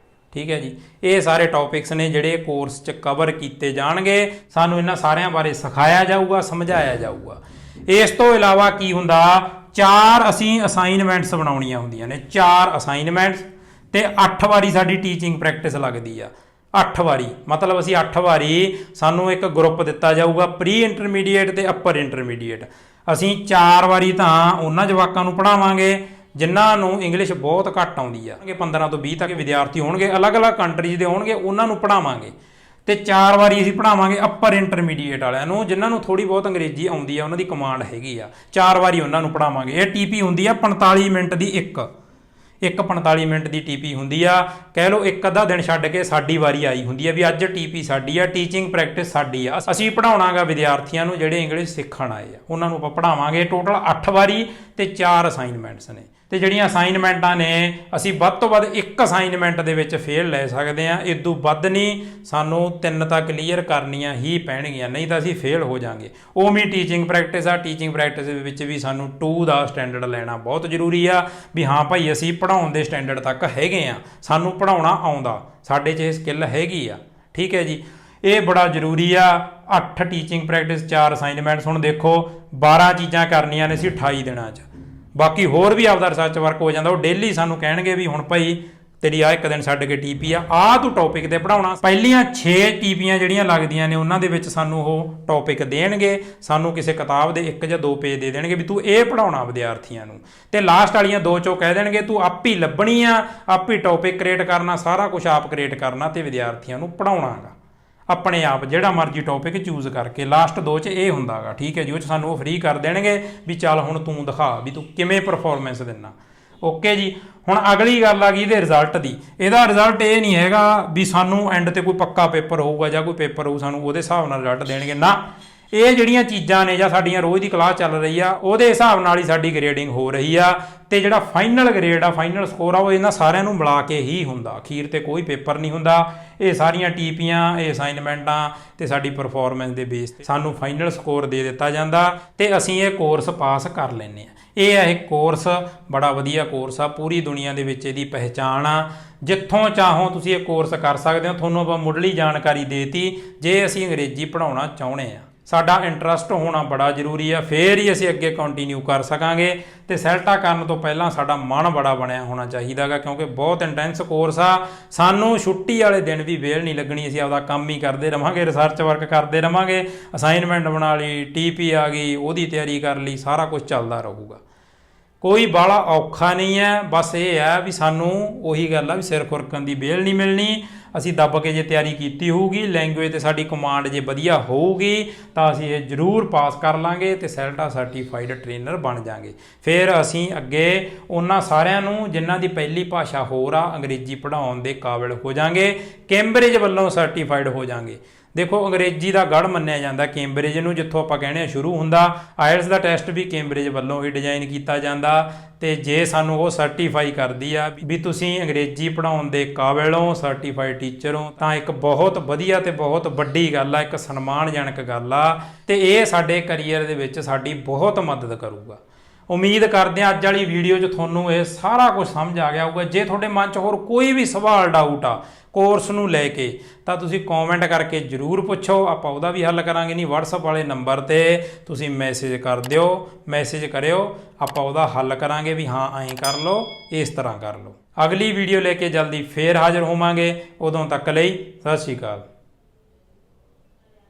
ਠੀਕ ਹੈ ਜੀ, ਇਹ ਸਾਰੇ ਟੌਪਿਕਸ ਨੇ ਜਿਹੜੇ ਕੋਰਸ 'ਚ ਕਵਰ ਕੀਤੇ ਜਾਣਗੇ, ਸਾਨੂੰ ਇਹਨਾਂ ਸਾਰਿਆਂ ਬਾਰੇ ਸਿਖਾਇਆ ਜਾਊਗਾ, ਸਮਝਾਇਆ ਜਾਊਗਾ। ਇਸ ਤੋਂ ਇਲਾਵਾ ਕੀ ਹੁੰਦਾ, 4 ਅਸੀਂ ਅਸਾਈਨਮੈਂਟਸ ਬਣਾਉਣੀਆਂ ਹੁੰਦੀਆਂ ਨੇ, 4 ਅਸਾਈਨਮੈਂਟਸ, ਤੇ 8 ਵਾਰੀ ਸਾਡੀ ਟੀਚਿੰਗ ਪ੍ਰੈਕਟਿਸ ਲੱਗਦੀ ਆ। 8 ਵਾਰੀ ਮਤਲਬ ਅਸੀਂ 8 ਵਾਰੀ ਸਾਨੂੰ ਇੱਕ ਗਰੁੱਪ ਦਿੱਤਾ ਜਾਊਗਾ, ਪ੍ਰੀ ਇੰਟਰਮੀਡੀਏਟ ਤੇ ਅੱਪਰ ਇੰਟਰਮੀਡੀਏਟ। ਅਸੀਂ 4 ਵਾਰੀ ਤਾਂ ਉਹਨਾਂ ਜਵਾਕਾਂ ਨੂੰ ਪੜ੍ਹਾਵਾਂਗੇ ਜਿਨ੍ਹਾਂ ਨੂੰ ਇੰਗਲਿਸ਼ ਬਹੁਤ ਘੱਟ ਆਉਂਦੀ ਆ, 15 ਤੋਂ 20 ਤੱਕ ਵਿਦਿਆਰਥੀ ਹੋਣਗੇ, ਅਲੱਗ-ਅਲੱਗ ਕੰਟਰੀਜ਼ ਦੇ ਹੋਣਗੇ, ਉਹਨਾਂ ਨੂੰ ਪੜ੍ਹਾਵਾਂਗੇ। ਤੇ 4 ਵਾਰੀ ਅਸੀਂ ਪੜ੍ਹਾਵਾਂਗੇ ਅੱਪਰ ਇੰਟਰਮੀਡੀਏਟ ਵਾਲਿਆਂ ਨੂੰ, ਜਿਨ੍ਹਾਂ ਨੂੰ ਥੋੜ੍ਹੀ ਬਹੁਤ ਅੰਗਰੇਜ਼ੀ ਆਉਂਦੀ ਆ, ਉਹਨਾਂ ਦੀ ਕਮਾਂਡ ਹੈਗੀ ਆ, 4 ਵਾਰੀ ਉਹਨਾਂ ਨੂੰ ਪੜ੍ਹਾਵਾਂਗੇ। ਇਹ ਟੀਪੀ ਹੁੰਦੀ ਆ 45 ਮਿੰਟ ਦੀ, ਇੱਕ 45 ਮਿੰਟ ਦੀ ਟੀਪੀ ਹੁੰਦੀ ਆ। ਕਹਿ ਲਓ ਇੱਕ ਅੱਧਾ ਦਿਨ ਛੱਡ ਕੇ ਸਾਡੀ ਵਾਰੀ ਆਈ ਹੁੰਦੀ ਆ ਵੀ ਅੱਜ ਟੀਪੀ ਸਾਡੀ ਆ, ਟੀਚਿੰਗ ਪ੍ਰੈਕਟਿਸ ਸਾਡੀ ਆ। ਅਸੀਂ ਪੜ੍ਹਾਉਣਾਗਾ ਵਿਦਿਆਰਥੀਆਂ ਨੂੰ ਜਿਹੜੇ ਇੰਗਲਿਸ਼ ਸਿੱਖਣ ਆਏ ਆ, ਉਹਨਾਂ ਨੂੰ ਆਪਾਂ ਪੜ੍ਹਾਵਾਂਗੇ। ਟੋਟਲ 8 ਵਾਰੀ ਤੇ 4 ਅਸਾਈਨਮੈਂਟਸ ਨੇ, ਤੇ ਜਿਹੜੀਆਂ ਅਸਾਈਨਮੈਂਟਾਂ ਨੇ ਅਸੀਂ ਵੱਧ ਤੋਂ ਵੱਧ 1 ਅਸਾਈਨਮੈਂਟ ਦੇ ਵਿੱਚ ਫੇਲ ਲੈ ਸਕਦੇ ਹਾਂ, ਇਦੋਂ ਵੱਧ ਨਹੀਂ। ਸਾਨੂੰ 3 ਤਾਂ ਕਲੀਅਰ ਕਰਨੀਆਂ ਹੀ ਪੈਣਗੀਆਂ, ਨਹੀਂ ਤਾਂ ਅਸੀਂ ਫੇਲ ਹੋ ਜਾਾਂਗੇ। ਉਵੇਂ ਟੀਚਿੰਗ ਪ੍ਰੈਕਟਿਸ ਆ, ਟੀਚਿੰਗ ਪ੍ਰੈਕਟਿਸ ਦੇ ਵਿੱਚ ਵੀ ਸਾਨੂੰ 2 ਦਾ ਸਟੈਂਡਰਡ ਲੈਣਾ ਬਹੁਤ ਜ਼ਰੂਰੀ ਆ ਵੀ ਹਾਂ ਭਾਈ ਅਸੀਂ ਪੜ੍ਹਾਉਣ ਦੇ ਸਟੈਂਡਰਡ ਤੱਕ ਹੈਗੇ ਆ, ਸਾਨੂੰ ਪੜ੍ਹਾਉਣਾ ਆਉਂਦਾ, ਸਾਡੇ 'ਚ ਇਹ ਸਕਿੱਲ ਹੈਗੀ ਆ। ਠੀਕ ਹੈ ਜੀ, ਇਹ ਬੜਾ ਜ਼ਰੂਰੀ ਆ। 8 ਟੀਚਿੰਗ ਪ੍ਰੈਕਟਿਸ, 4 ਅਸਾਈਨਮੈਂਟਸ। ਹੁਣ ਦੇਖੋ 12 ਚੀਜ਼ਾਂ ਕਰਨੀਆਂ ਨੇ ਅਸੀਂ 28 ਦਿਨਾਂ 'ਚ, ਬਾਕੀ ਹੋਰ ਵੀ ਆਪਦਾ ਰਿਸਰਚ ਵਰਕ ਹੋ ਜਾਂਦਾ। ਉਹ ਡੇਲੀ ਸਾਨੂੰ ਕਹਿਣਗੇ ਵੀ ਹੁਣ ਭਾਈ ਤੇਰੀ ਆਹ 1 ਦਿਨ ਛੱਡ ਕੇ ਟੀਪੀ ਆ, ਆਹ ਤੂੰ ਟੌਪਿਕ 'ਤੇ ਪੜ੍ਹਾਉਣਾ। ਪਹਿਲੀਆਂ 6 ਟੀਪੀਆਂ ਜਿਹੜੀਆਂ ਲੱਗਦੀਆਂ ਨੇ ਉਹਨਾਂ ਦੇ ਵਿੱਚ ਸਾਨੂੰ ਉਹ ਟੌਪਿਕ ਦੇਣਗੇ, ਸਾਨੂੰ ਕਿਸੇ ਕਿਤਾਬ ਦੇ 1 ਜਾਂ 2 ਪੇਜ ਦੇ ਦੇਣਗੇ ਵੀ ਤੂੰ ਇਹ ਪੜ੍ਹਾਉਣਾ ਵਿਦਿਆਰਥੀਆਂ ਨੂੰ, ਤੇ ਲਾਸਟ ਵਾਲੀਆਂ 2 'ਚੋਂ ਕਹਿ ਦੇਣਗੇ ਤੂੰ ਆਪ ਹੀ ਲੱਭਣੀ ਆ, ਆਪ ਹੀ ਟੌਪਿਕ ਕ੍ਰੀਏਟ ਕਰਨਾ, ਸਾਰਾ ਕੁਝ ਆਪ ਕ੍ਰੀਏਟ ਕਰਨਾ ਤੇ ਵਿਦਿਆਰਥੀਆਂ ਨੂੰ ਪੜ੍ਹਾਉਣਾਗਾ ਆਪਣੇ ਆਪ, ਜਿਹੜਾ ਮਰਜ਼ੀ ਟੌਪਿਕ ਚੂਜ਼ ਕਰਕੇ। ਲਾਸਟ 2 'ਚ ਇਹ ਹੁੰਦਾਗਾ। ਠੀਕ ਹੈ ਜੀ, ਉਹ 'ਚ ਸਾਨੂੰ ਉਹ ਫ੍ਰੀ ਕਰ ਦੇਣਗੇ ਵੀ ਚੱਲ ਹੁਣ ਤੂੰ ਦਿਖਾ ਵੀ ਤੂੰ ਕਿਵੇਂ ਪਰਫਾਰਮੈਂਸ ਦਿੰਦਾ। ਓਕੇ ਜੀ, ਹੁਣ ਅਗਲੀ ਗੱਲ ਆ ਗਈ ਇਹਦੇ ਰਿਜ਼ਲਟ ਦੀ। ਇਹਦਾ ਰਿਜ਼ਲਟ ਇਹ ਨਹੀਂ ਹੈਗਾ ਵੀ ਸਾਨੂੰ ਐਂਡ ਤੇ ਕੋਈ ਪੱਕਾ ਪੇਪਰ ਹੋਊਗਾ ਜਾਂ ਕੋਈ ਪੇਪਰ ਹੋਊ ਸਾਨੂੰ ਉਹਦੇ ਹਿਸਾਬ ਨਾਲ ਰਿਜ਼ਲਟ ਦੇਣਗੇ, ਨਾ। ਇਹ ਜਿਹੜੀਆਂ ਚੀਜ਼ਾਂ ਨੇ ਜਾਂ ਸਾਡੀਆਂ ਰੋਜ਼ ਦੀ ਕਲਾਸ ਚੱਲ ਰਹੀ ਆ ਉਹਦੇ ਹਿਸਾਬ ਨਾਲ ਹੀ ਸਾਡੀ ਗ੍ਰੇਡਿੰਗ ਹੋ ਰਹੀ ਆ ਤੇ ਜਿਹੜਾ ਫਾਈਨਲ ਗ੍ਰੇਡ ਆ ਫਾਈਨਲ ਸਕੋਰ ਆ ਉਹ ਇਹਨਾਂ ਸਾਰਿਆਂ ਨੂੰ ਮਿਲਾ ਕੇ ਹੀ ਹੁੰਦਾ। ਅਖੀਰ ਤੇ ਕੋਈ ਪੇਪਰ ਨਹੀਂ ਹੁੰਦਾ। ਇਹ ਸਾਰੀਆਂ ਟੀਪੀਆਂ, ਇਹ ਅਸਾਈਨਮੈਂਟਾਂ ਤੇ ਸਾਡੀ ਪਰਫਾਰਮੈਂਸ ਦੇ ਬੇਸ ਤੇ ਸਾਨੂੰ ਫਾਈਨਲ ਸਕੋਰ ਦੇ ਦਿੱਤਾ ਜਾਂਦਾ ਤੇ ਅਸੀਂ ਇਹ ਕੋਰਸ ਪਾਸ ਕਰ ਲੈਂਦੇ ਆ। ਇਹ ਕੋਰਸ ਬੜਾ ਵਧੀਆ ਕੋਰਸ ਆ, ਪੂਰੀ ਦੁਨੀਆ ਦੇ ਵਿੱਚ ਇਹਦੀ ਪਹਿਚਾਣ ਆ। ਜਿੱਥੋਂ ਚਾਹੋ ਤੁਸੀਂ ਇਹ ਕੋਰਸ ਕਰ ਸਕਦੇ ਹੋ। ਤੁਹਾਨੂੰ ਆਪਾਂ ਮੁੱਢਲੀ ਜਾਣਕਾਰੀ ਦੇਤੀ। ਜੇ ਅਸੀਂ ਅੰਗਰੇਜ਼ੀ ਪੜ੍ਹਾਉਣਾ ਚਾਹੁੰਦੇ ਆ, ਸਾਡਾ ਇੰਟਰਸਟ ਹੋਣਾ ਬੜਾ ਜ਼ਰੂਰੀ ਆ, ਫੇਰ ਹੀ ਅਸੀਂ ਅੱਗੇ ਕੰਟੀਨਿਊ ਕਰ ਸਕਾਂਗੇ। ਤੇ ਸੈਲਟਾ ਕਰਨ ਤੋਂ ਪਹਿਲਾਂ ਸਾਡਾ ਮਨ ਬੜਾ ਬਣਿਆ ਹੋਣਾ ਚਾਹੀਦਾ ਗਾ, ਕਿਉਂਕਿ ਬਹੁਤ ਇੰਟੈਂਸ ਕੋਰਸ ਆ। ਸਾਨੂੰ ਛੁੱਟੀ ਵਾਲੇ ਦਿਨ ਵੀ ਵਿਹਲ ਨਹੀਂ ਲੱਗਣੀ। ਅਸੀਂ ਆਪਦਾ ਕੰਮ ਹੀ ਕਰਦੇ ਰਵਾਂਗੇ, ਰਿਸਰਚ ਵਰਕ ਕਰਦੇ ਰਵਾਂਗੇ, ਅਸਾਈਨਮੈਂਟ ਬਣਾ ਲਈ, ਟੀਪੀ ਆ ਗਈ, ਉਹਦੀ ਤਿਆਰੀ ਕਰ ਲਈ, ਸਾਰਾ ਕੁਝ ਚੱਲਦਾ ਰਹੂਗਾ। ਕੋਈ ਬਾਲਾ ਔਖਾ ਨਹੀਂ ਹੈ। ਬਸ ਇਹ ਹੈ ਵੀ ਸਾਨੂੰ ਉਹੀ ਗੱਲ ਆ ਵੀ ਸਿਰ ਖੁਰਕਣ ਦੀ ਵਿਹਲ ਨਹੀਂ ਮਿਲਣੀ। ਅਸੀਂ ਦੱਬ ਕੇ ਜੇ ਤਿਆਰੀ ਕੀਤੀ ਹੋਊਗੀ, ਲੈਂਗੁਏਜ ਤੇ ਸਾਡੀ ਕਮਾਂਡ ਜੇ ਵਧੀਆ ਹੋਊਗੀ ਤਾਂ ਅਸੀਂ ਇਹ ਜ਼ਰੂਰ ਪਾਸ ਕਰ ਲਾਂਗੇ ਤੇ ਸੈਲਟਾ ਸਰਟੀਫਾਈਡ ਟ੍ਰੇਨਰ ਬਣ ਜਾਾਂਗੇ। ਫਿਰ ਅਸੀਂ ਅੱਗੇ ਉਹਨਾਂ ਸਾਰਿਆਂ ਨੂੰ ਜਿਨ੍ਹਾਂ ਦੀ ਪਹਿਲੀ ਭਾਸ਼ਾ ਹੋਰ ਆ ਅੰਗਰੇਜ਼ੀ ਪੜ੍ਹਾਉਣ ਦੇ ਕਾਬਿਲ ਹੋ ਜਾਾਂਗੇ। ਕੈਂਬਰਿਜ ਵੱਲੋਂ ਸਰਟੀਫਾਈਡ ਹੋ ਜਾਾਂਗੇ। ਦੇਖੋ ਅੰਗਰੇਜ਼ੀ ਦਾ ਗੜ੍ਹ ਮੰਨਿਆ ਜਾਂਦਾ ਕੈਂਬਰਿਜ ਨੂੰ, ਜਿੱਥੋਂ ਆਪਾਂ ਕਹਿੰਦੇ ਆ ਸ਼ੁਰੂ ਹੁੰਦਾ। ਆਇਲਸ ਦਾ ਟੈਸਟ ਵੀ ਕੈਂਬਰਿਜ ਵੱਲੋਂ ਹੀ ਡਿਜ਼ਾਈਨ ਕੀਤਾ ਜਾਂਦਾ ਤੇ ਜੇ ਸਾਨੂੰ ਉਹ ਸਰਟੀਫਾਈ ਕਰਦੀ ਆ ਵੀ ਤੁਸੀਂ ਅੰਗਰੇਜ਼ੀ ਪੜ੍ਹਾਉਣ ਦੇ ਕਾਬਿਲ ਹੋ, ਸਰਟੀਫਾਈਡ ਟੀਚਰ ਹੋ, ਤਾਂ ਇੱਕ ਬਹੁਤ ਵਧੀਆ ਤੇ ਬਹੁਤ ਵੱਡੀ ਗੱਲ ਆ, ਇੱਕ ਸਨਮਾਨਜਨਕ ਗੱਲ ਆ ਤੇ ਇਹ ਸਾਡੇ ਕਰੀਅਰ ਦੇ ਵਿੱਚ ਸਾਡੀ ਬਹੁਤ ਮਦਦ ਕਰੂਗਾ। ਉਮੀਦ ਕਰਦੇ ਹਾਂ ਅੱਜ ਵਾਲੀ ਵੀਡੀਓ 'ਚ ਤੁਹਾਨੂੰ ਇਹ ਸਾਰਾ ਕੁਝ ਸਮਝ ਆ ਗਿਆ ਹੋਊਗਾ। ਜੇ ਤੁਹਾਡੇ ਮਨ 'ਚ ਹੋਰ ਕੋਈ ਵੀ ਸਵਾਲ ਡਾਊਟ ਆ ਕੋਰਸ ਨੂੰ ਲੈ ਕੇ ਤਾਂ ਤੁਸੀਂ ਕਮੈਂਟ ਕਰਕੇ ਜ਼ਰੂਰ ਪੁੱਛੋ, ਆਪਾਂ ਉਹਦਾ ਵੀ ਹੱਲ ਕਰਾਂਗੇ। ਨਹੀਂ WhatsApp ਵਾਲੇ ਨੰਬਰ 'ਤੇ ਤੁਸੀਂ ਮੈਸੇਜ ਕਰ ਦਿਓ, ਮੈਸੇਜ ਕਰਿਓ, ਆਪਾਂ ਉਹਦਾ ਹੱਲ ਕਰਾਂਗੇ ਵੀ ਹਾਂ ਐਂ ਕਰ ਲਓ, ਇਸ ਤਰ੍ਹਾਂ ਕਰ ਲਓ। ਅਗਲੀ ਵੀਡੀਓ ਲੈ ਕੇ ਜਲਦੀ ਫੇਰ ਹਾਜ਼ਰ ਹੋਵਾਂਗੇ। ਉਦੋਂ ਤੱਕ ਲਈ ਸਤਿ ਸ਼੍ਰੀ ਅਕਾਲ।